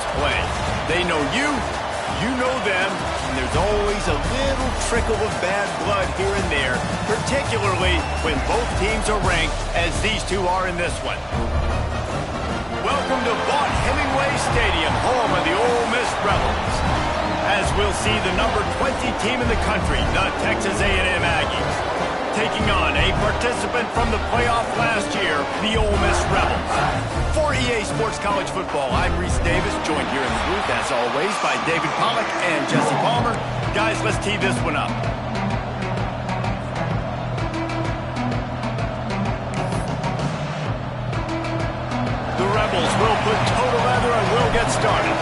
defense plays. They know you, you know them, and there's always a little trickle of bad blood here and there, particularly when both teams are ranked as these two are in this one. Welcome to Vaught Hemingway Stadium, home of the Ole Miss Rebels. As we'll see the number 20 team in the country, the Texas A&M Aggies, taking on a participant from the playoff last year, the Ole Miss Rebels. For EA Sports College Football, I'm Reese Davis, joined here in the booth, as always, by David Pollack and Jesse Palmer. Guys, let's tee this one up. The Rebels will put total leather and will get started.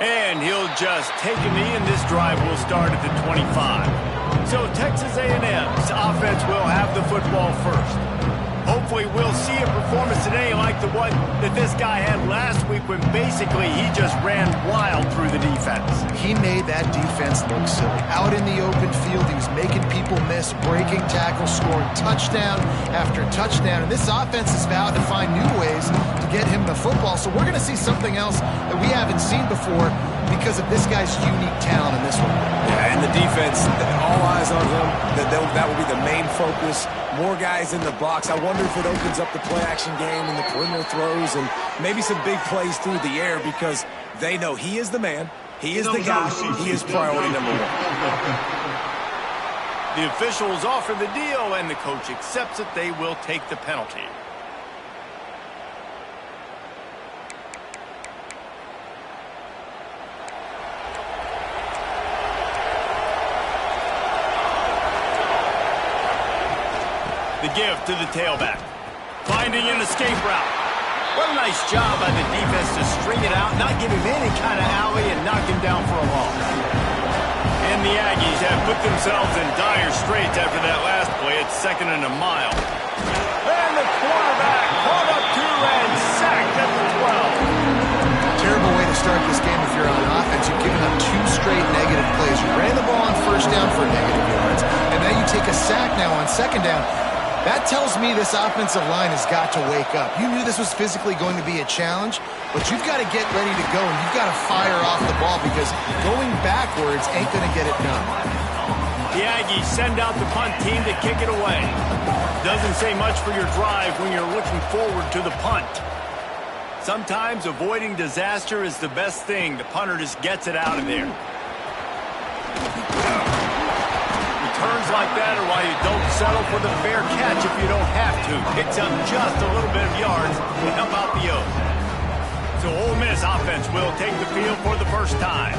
And he'll just take a knee, and this drive will start at the 25. So Texas A&M's offense will have the football first. Hopefully we'll see a performance today like the one that this guy had last week when basically he just ran wild through the defense. He made that defense look silly. Out in the open field, he was making people miss, breaking tackles, scoring touchdown after touchdown. And this offense has vowed to find new ways to get him the football. So we're going to see something else that we haven't seen before because of this guy's unique talent in this one. Yeah, and the defense, all eyes on him. That will be the main focus. More guys in the box. I wonder if it opens up the play-action game and the perimeter throws and maybe some big plays through the air because they know he is the man, he is the guy, he is priority number one. The officials offer the deal, and the coach accepts it. They will take the penalty. The give to the tailback. Finding an escape route. What a nice job by the defense to string it out, not give him any kind of alley, and knock him down for a loss. And the Aggies have put themselves in dire straits after that last play. It's 2nd and a mile. And the quarterback caught up to and sacked at the 12. Terrible way to start this game if you're on offense. You've given up 2 straight negative plays. You ran the ball on first down for negative yards, and now you take a sack now on second down. That tells me this offensive line has got to wake up. You knew this was physically going to be a challenge, but you've got to get ready to go, and you've got to fire off the ball because going backwards ain't going to get it done. The Aggies send out the punt team to kick it away. Doesn't say much for your drive when you're looking forward to the punt. Sometimes avoiding disaster is the best thing. The punter just gets it out of there. Turns like that are why you don't settle for the fair catch if you don't have to. Picks up just a little bit of yards to help out the O's. So Ole Miss offense will take the field for the first time.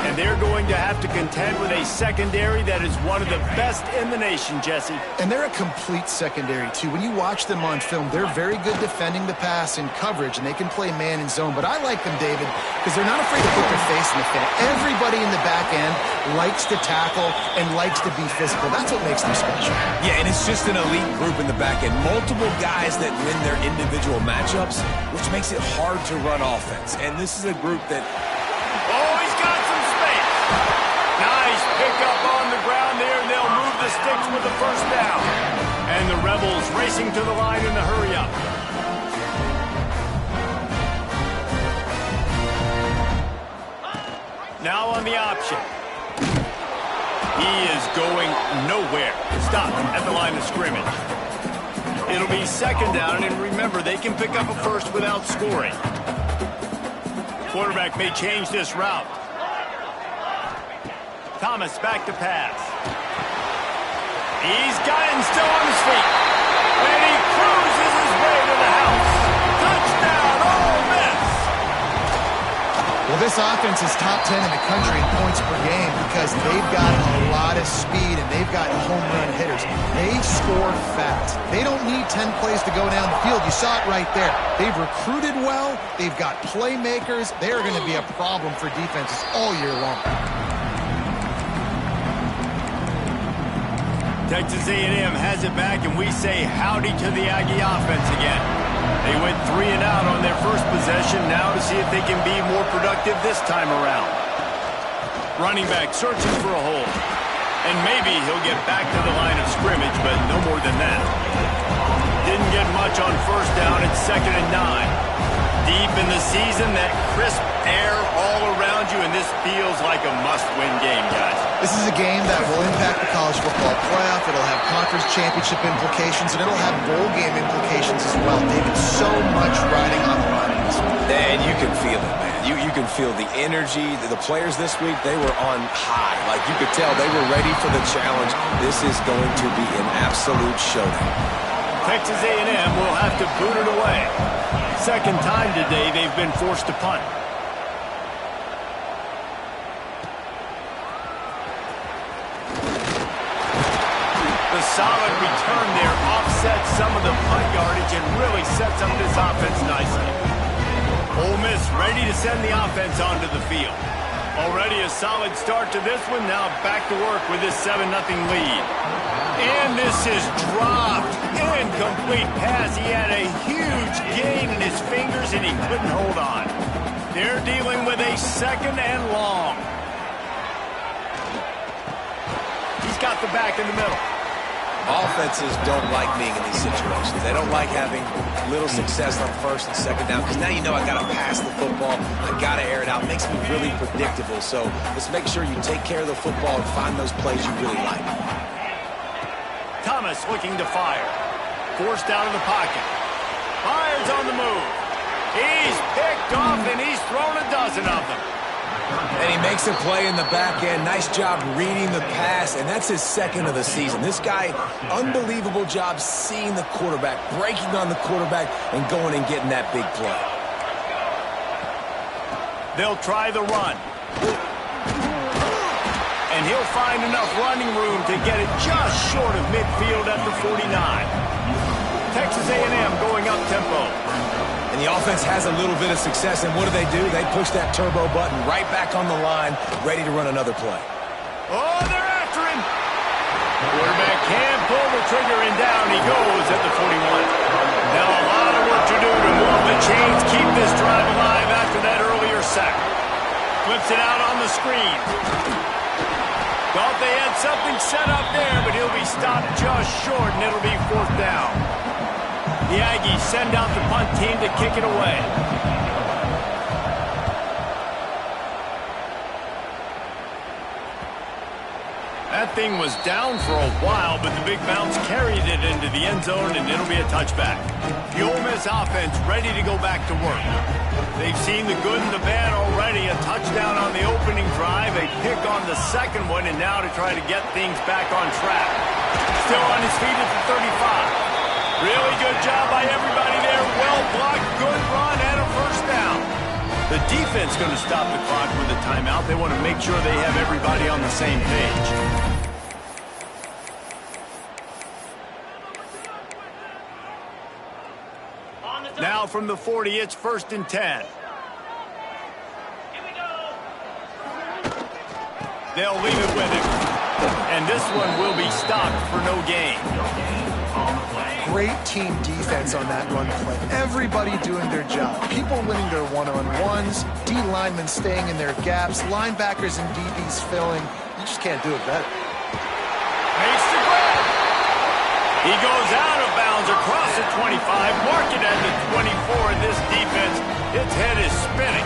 And they're going to have to contend with a secondary that is one of the best in the nation, Jesse. And they're a complete secondary, too. When you watch them on film, they're very good defending the pass in coverage, and they can play man and zone. But I like them, David, because they're not afraid to put their face in the fan. Everybody in the back end likes to tackle and likes to be physical. That's what makes them special. Yeah, and it's just an elite group in the back end. Multiple guys that win their individual matchups, which makes it hard to run offense. And this is a group that... Oh, he's got some space. Nice pickup on the ground there, and they'll move the sticks with the first down. And the Rebels racing to the line in the hurry-up. Now on the option. He is going nowhere. Stopped at the line of scrimmage. It'll be 2nd down, and remember, they can pick up a first without scoring. Quarterback may change this route. Thomas back to pass. He's got him still on his feet. And he cruises his way to the house. Touchdown, Ole Miss! Well, this offense is top 10 in the country in points per game because they've got a lot of speed and they've got home run hitters. They score fast. They don't need 10 plays to go down the field. You saw it right there. They've recruited well. They've got playmakers. They are going to be a problem for defenses all year long. Texas A&M has it back, and we say howdy to the Aggie offense again. They went 3 and out on their first possession, now to see if they can be more productive this time around. Running back searches for a hole. And maybe he'll get back to the line of scrimmage, but no more than that. much on first down at 2nd and 9. Deep in the season, that crisp air all around you, and this feels like a must-win game, guys. This is a game that will impact the college football playoff. It'll have conference championship implications, and it'll have bowl game implications as well. David, so much riding on the line in this one. And you can feel it, man. You can feel the energy. The players this week, they were on high. Like, you could tell they were ready for the challenge. This is going to be an absolute showdown. Texas A&M will have to boot it away. Second time today they've been forced to punt. The solid return there offsets some of the punt yardage and really sets up this offense nicely. Ole Miss ready to send the offense onto the field. Already a solid start to this one. Now back to work with this 7-0 lead. And this is dropped. Incomplete pass. He had a huge gain in his fingers and he couldn't hold on. They're dealing with a 2nd and long. He's got the back in the middle. Offenses don't like being in these situations. They don't like having little success on first and second down because now you know I got to pass the football. I got to air it out. It makes me really predictable. So let's make sure you take care of the football and find those plays you really like. Thomas looking to fire. Forced out of the pocket. Fires on the move. He's picked off and he's thrown a dozen of them. And he makes a play in the back end. Nice job reading the pass, and that's his 2nd of the season. This guy, unbelievable job seeing the quarterback, breaking on the quarterback, and going and getting that big play. They'll try the run. And he'll find enough running room to get it just short of midfield at the 49. Texas A&M going up tempo. And the offense has a little bit of success, and what do? They push that turbo button right back on the line, ready to run another play. Oh, they're after him. Quarterback can pull the trigger, and down he goes at the 41. Now a lot of work to do to move the chains, keep this drive alive after that earlier sack. Flips it out on the screen. Thought they had something set up there, but he'll be stopped just short, and it'll be 4th down. The Aggies send out the punt team to kick it away. That thing was down for a while, but the big bounce carried it into the end zone, and it'll be a touchback. The Ole Miss offense ready to go back to work. They've seen the good and the bad already. A touchdown on the opening drive, a pick on the second one, and now to try to get things back on track. Still on his feet at the 35. Really good job by everybody there. Well blocked, good run, and a first down. The defense going to stop the clock with a timeout. They want to make sure they have everybody on the same page. Now from the 40, it's 1st and 10. They'll leave it with him. And this one will be stopped for no gain. Great team defense on that run play. Everybody doing their job. People winning their one-on-ones, D linemen staying in their gaps, linebackers and DBs filling. You just can't do it better. Makes the grab. He goes out of bounds across the 25, mark it at the 24, and this defense, its head is spinning.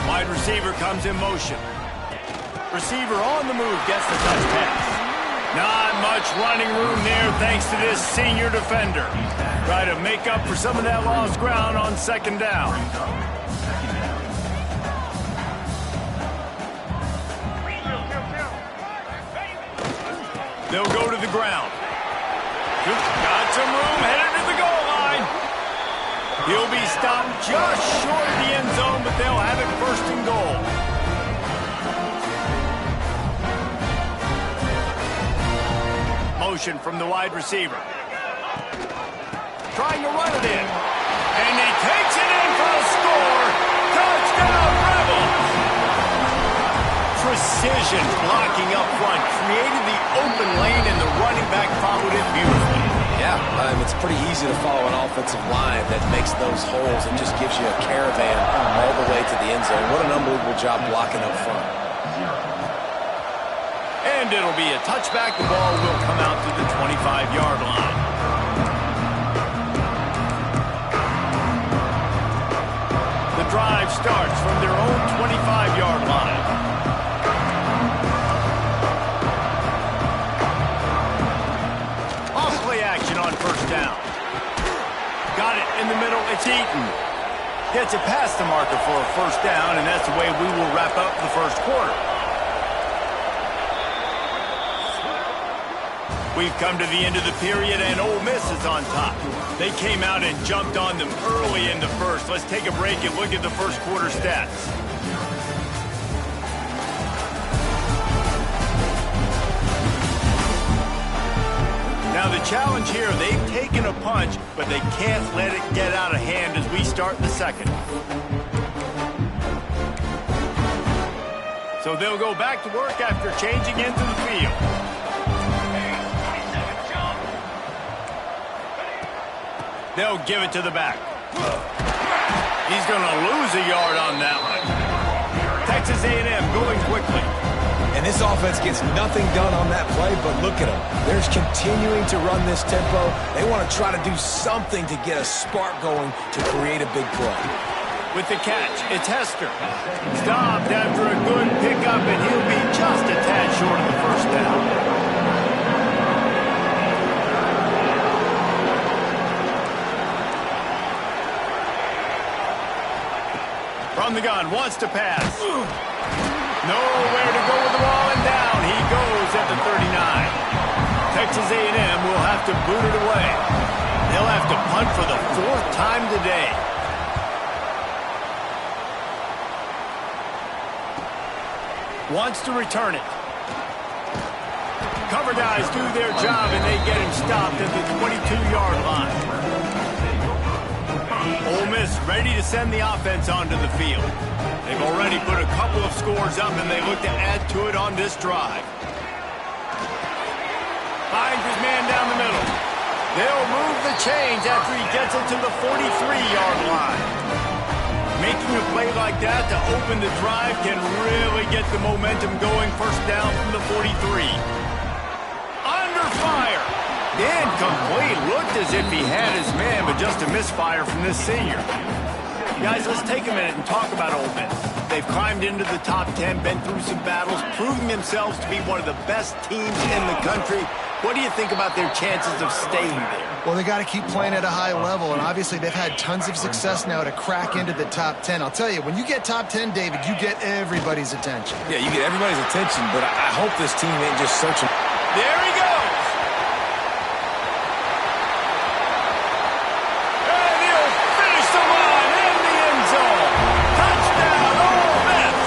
Wide receiver comes in motion. Receiver on the move, gets the touch pass. Not much running room there thanks to this senior defender. Try to make up for some of that lost ground on 2nd down. They'll go to the ground. Got some room, headed to the goal line. He'll be stopped just short of the end zone, but they'll have it 1st and goal. Motion from the wide receiver. Trying to run it in. And he takes it in for the score. Touchdown, Rebels! Precision blocking up front. Created the open lane, and the running back followed it beautifully. Yeah, it's pretty easy to follow an offensive line that makes those holes and just gives you a caravan all the way to the end zone. What an unbelievable job blocking up front. And it'll be a touchback. The ball will come out to the 25-yard line. the middle, it's Eaton. Gets it past the marker for a first down, and that's the way we will wrap up the first quarter. We've come to the end of the period, and Ole Miss is on top. They came out and jumped on them early in the first. Let's take a break and look at the first quarter stats. Now the challenge here, they've taken a punch, but they can't let it get out of hand as we start the second. So they'll go back to work after changing into the field. They'll give it to the back. He's going to lose a yard on that one. Texas A&M going quickly. And this offense gets nothing done on that play, but look at them. They're continuing to run this tempo. They want to try to do something to get a spark going to create a big play. With the catch, it's Hester. Stopped after a good pickup, and he'll be just a tad short of the first down. From the gun, wants to pass. Nowhere to go with the ball, and down he goes at the 39. Texas A&M will have to boot it away. They'll have to punt for the fourth time today. Wants to return it. Cover guys do their job, and they get him stopped at the 22-yard line. Ole Miss ready to send the offense onto the field. They've already put a couple of scores up, and they look to add to it on this drive. Finds his man down the middle. They'll move the chains after he gets it to the 43-yard line. Making a play like that to open the drive can really get the momentum going. First down from the 43. Under fire. Incomplete. Looked as if he had his man, but just a misfire from this senior. Guys, let's take a minute and talk about Ole Miss. They've climbed into the top 10, been through some battles, proving themselves to be one of the best teams in the country. What do you think about their chances of staying there? Well, they got to keep playing at a high level, and obviously they've had tons of success now to crack into the top 10. I'll tell you, when you get top 10, David, you get everybody's attention. Yeah, you get everybody's attention, but I hope this team ain't just searching. There he goes! And he'll finish the line in the end zone. Touchdown, Ole Miss!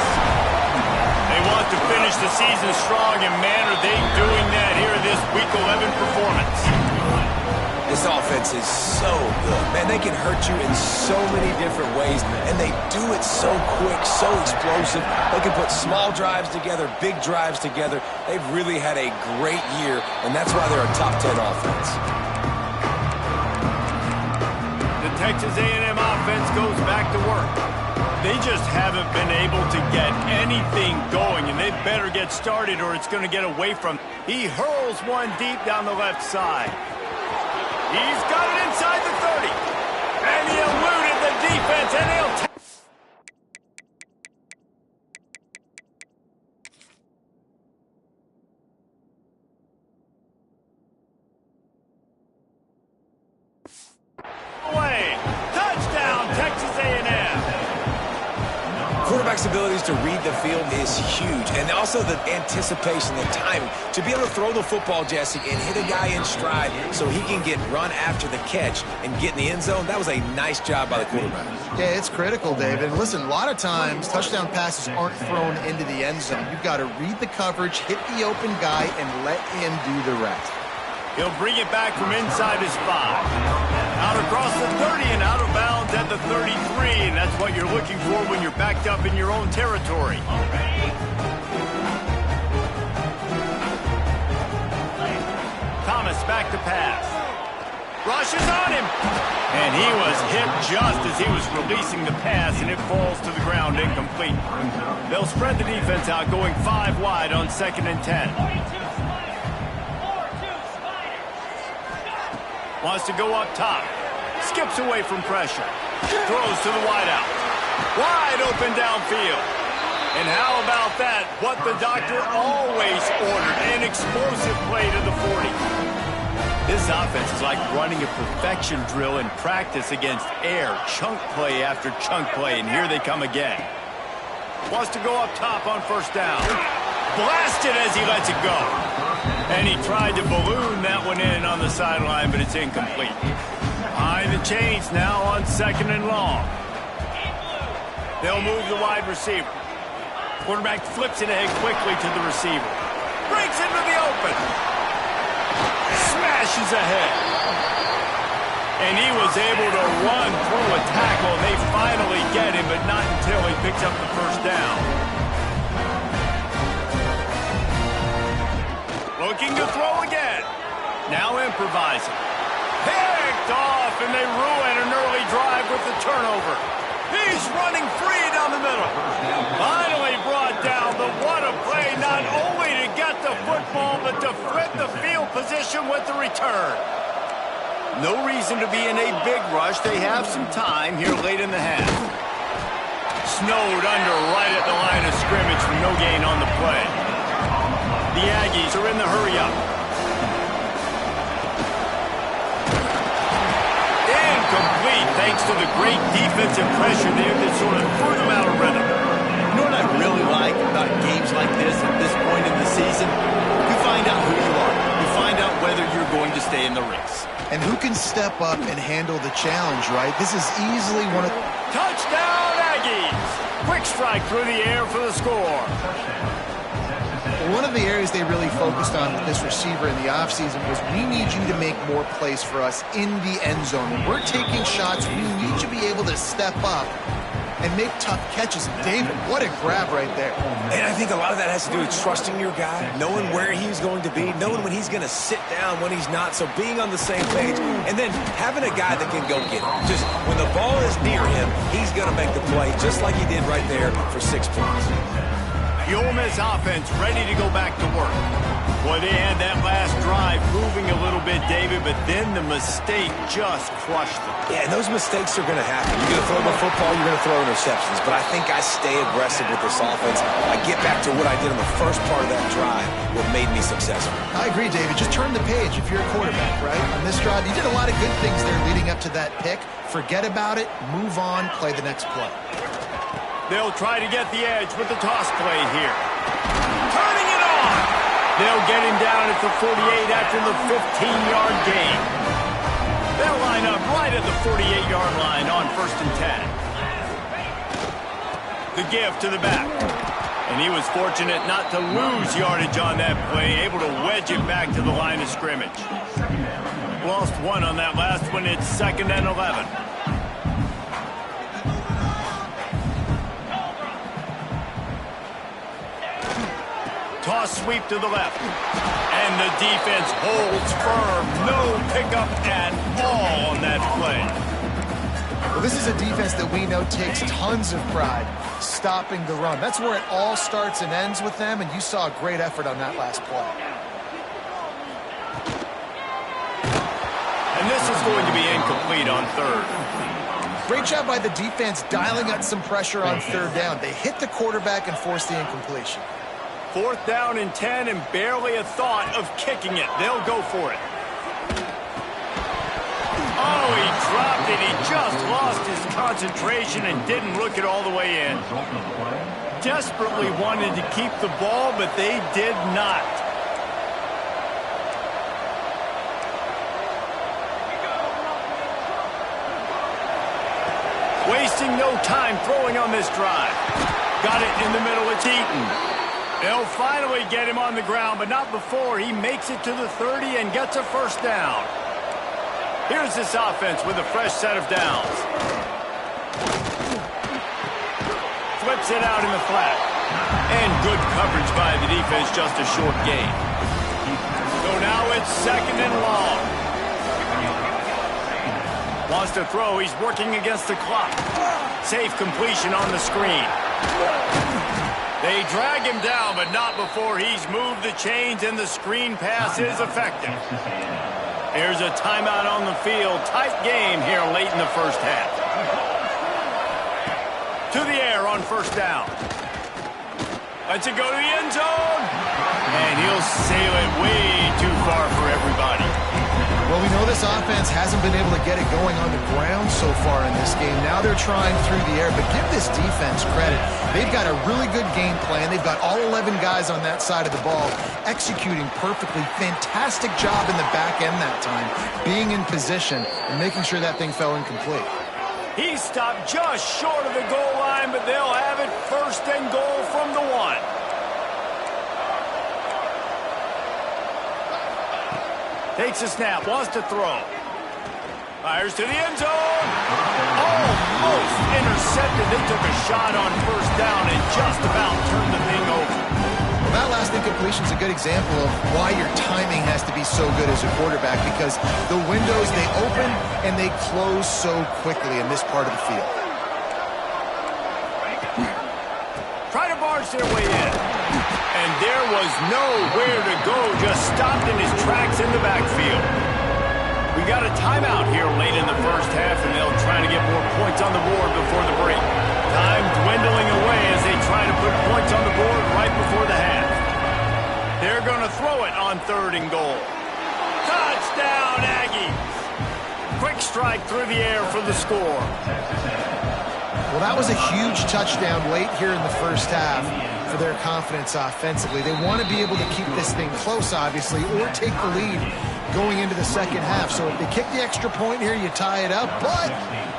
They want to finish the season strong, and man, are they doing that here in this Week 11 performance. This offense is so good. Man, they can hurt you in so many different ways, and they do it so quick, so explosive. They can put small drives together, big drives together. They've really had a great year, and that's why they're a top 10 offense. The Texas A&M offense goes back to work. They just haven't been able to get anything going, and they better get started or it's going to get away from. He hurls one deep down the left side. He's got it inside the 30. And he eluded the defense, and he'll away. Touchdown, Texas A&M. Quarterback's abilities to read the field is huge, and also the anticipation, the timing. To be able to throw the football, Jesse, and hit a guy in stride so he can get run after the catch and get in the end zone, that was a nice job by the quarterback. Yeah, it's critical, David. And listen, a lot of times touchdown passes aren't thrown into the end zone. You've got to read the coverage, hit the open guy, and let him do the rest. He'll bring it back from inside his 5. Out across the 30 and out of bounds at the 33, and that's what you're looking for when you're backed up in your own territory. Thomas back to pass. Rushes on him. And he was hit just as he was releasing the pass, and it falls to the ground incomplete. They'll spread the defense out, going 5 wide on 2nd and 10. Wants to go up top. Skips away from pressure. Throws to the wideout. Wide open downfield. And how about that? What the doctor always ordered. An explosive play to the 40. This This offense is like running a perfection drill in practice against air. Chunk play after chunk play, and here they come again. Wants to go up top on first down. Blasted as he lets it go. And he tried to balloon that one in on the sideline, but it's incomplete. Behind the chains now on second and long. They'll move the wide receiver. Quarterback flips it ahead quickly to the receiver. Breaks into the open. Smashes ahead. And he was able to run through a tackle. They finally get him, but not until he picks up the first down. Looking to throw again. Now improvising. Picked off, and they ruin an early drive with the turnover. He's running free down the middle. Finally brought down, but what a play, not only to get the football, but to flip the field position with the return. No reason to be in a big rush. They have some time here late in the half. Snowed under right at the line of scrimmage for no gain on the play. The Aggies are in the hurry-up. Incomplete thanks to the great defensive pressure there that sort of threw them out of rhythm. You know what I really like about games like this at this point in the season? You find out who you are. You find out whether you're going to stay in the race. And who can step up and handle the challenge, right? This is easily one of... Touchdown, Aggies! Quick strike through the air for the score. One of the areas they really focused on with this receiver in the offseason was we need you to make more plays for us in the end zone. When we're taking shots, we need you to be able to step up and make tough catches. David, what a grab right there. And I think a lot of that has to do with trusting your guy, knowing where he's going to be, knowing when he's going to sit down, when he's not. So being on the same page, and then having a guy that can go get it. Just when the ball is near him, he's going to make the play, just like he did right there for 6 points. The Ole Miss offense ready to go back to work. Boy, they had that last drive moving a little bit, David, but then the mistake just crushed them. Yeah, and those mistakes are going to happen. You're going to throw the football, you're going to throw interceptions. But I think I stay aggressive with this offense. I get back to what I did in the first part of that drive, what made me successful. I agree, David. Just turn the page if you're a quarterback, right? On this drive, you did a lot of good things there leading up to that pick. Forget about it, move on, play the next play. They'll try to get the edge with the toss play here. Turning it on! They'll get him down at the 48 after the 15-yard gain. They'll line up right at the 48-yard line on 1st and 10. The give to the back. And he was fortunate not to lose yardage on that play, able to wedge it back to the line of scrimmage. Lost one on that last one. It's 2nd and 11. Toss sweep to the left. And the defense holds firm. No pickup at all on that play. Well, this is a defense that we know takes tons of pride stopping the run. That's where it all starts and ends with them, and you saw a great effort on that last play. And this is going to be incomplete on 3rd. Great job by the defense dialing up some pressure on 3rd down. They hit the quarterback and forced the incompletion. 4th down and 10, and barely a thought of kicking it. They'll go for it. Oh, he dropped it. He just lost his concentration and didn't look it all the way in. Desperately wanted to keep the ball, but they did not. Wasting no time throwing on this drive. Got it in the middle. It's Eaton. They'll finally get him on the ground, but not before he makes it to the 30 and gets a 1st down. Here's this offense with a fresh set of downs. Flips it out in the flat. And good coverage by the defense, just a short gain. So now it's 2nd and long. Wants to throw. He's working against the clock. Safe completion on the screen. They drag him down, but not before he's moved the chains, and the screen pass is effective. Here's a timeout on the field. Tight game here late in the first half. To the air on 1st down. Lets it go to the end zone. And he'll sail it way too far for everybody. Well, this offense hasn't been able to get it going on the ground so far in this game. Now they're trying through the air, but give this defense credit. They've got a really good game plan. They've got all 11 guys on that side of the ball executing perfectly. Fantastic job in the back end that time, being in position and making sure that thing fell incomplete. He stopped just short of the goal line, but they'll have it first and goal from the 1. Takes a snap, wants to throw. Fires to the end zone. Almost intercepted. They took a shot on first down and just about turned the thing over. Well, that last incompletion is a good example of why your timing has to be so good as a quarterback, because the windows, they open and they close so quickly in this part of the field. Try to barge their way in. And there was nowhere to go, just stopped in his tracks in the backfield. We got a timeout here late in the first half, and they'll try to get more points on the board before the break. Time dwindling away as they try to put points on the board right before the half. They're going to throw it on 3rd and goal. Touchdown, Aggies! Quick strike through the air for the score. Well, that was a huge touchdown late here in the first half for their confidence offensively. They want to be able to keep this thing close, obviously, or take the lead going into the second half. So if they kick the extra point here, you tie it up. But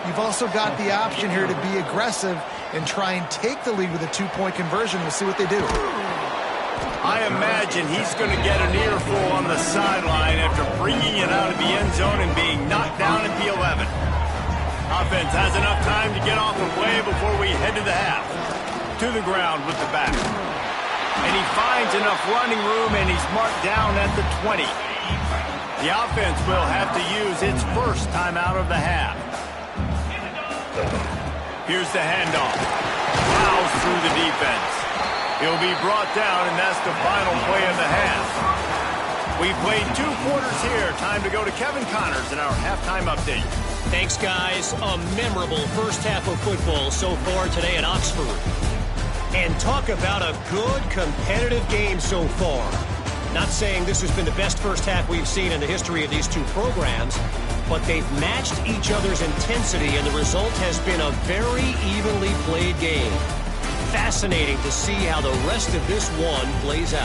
you've also got the option here to be aggressive and try and take the lead with a 2-point conversion. We'll see what they do. I imagine he's going to get an earful on the sideline after bringing it out of the end zone and being knocked down at the 11. Offense has enough time to get off the play before we head to the half. To the ground with the back. And he finds enough running room, and he's marked down at the 20. The offense will have to use its first timeout of the half. Here's the handoff. Plows through the defense. He'll be brought down, and that's the final play of the half. We've played 2 quarters here. Time to go to Kevin Connors in our halftime update. Thanks, guys. A memorable first half of football so far today at Oxford. And talk about a good competitive game so far. Not saying this has been the best first half we've seen in the history of these 2 programs, but they've matched each other's intensity, and the result has been a very evenly played game. Fascinating to see how the rest of this one plays out.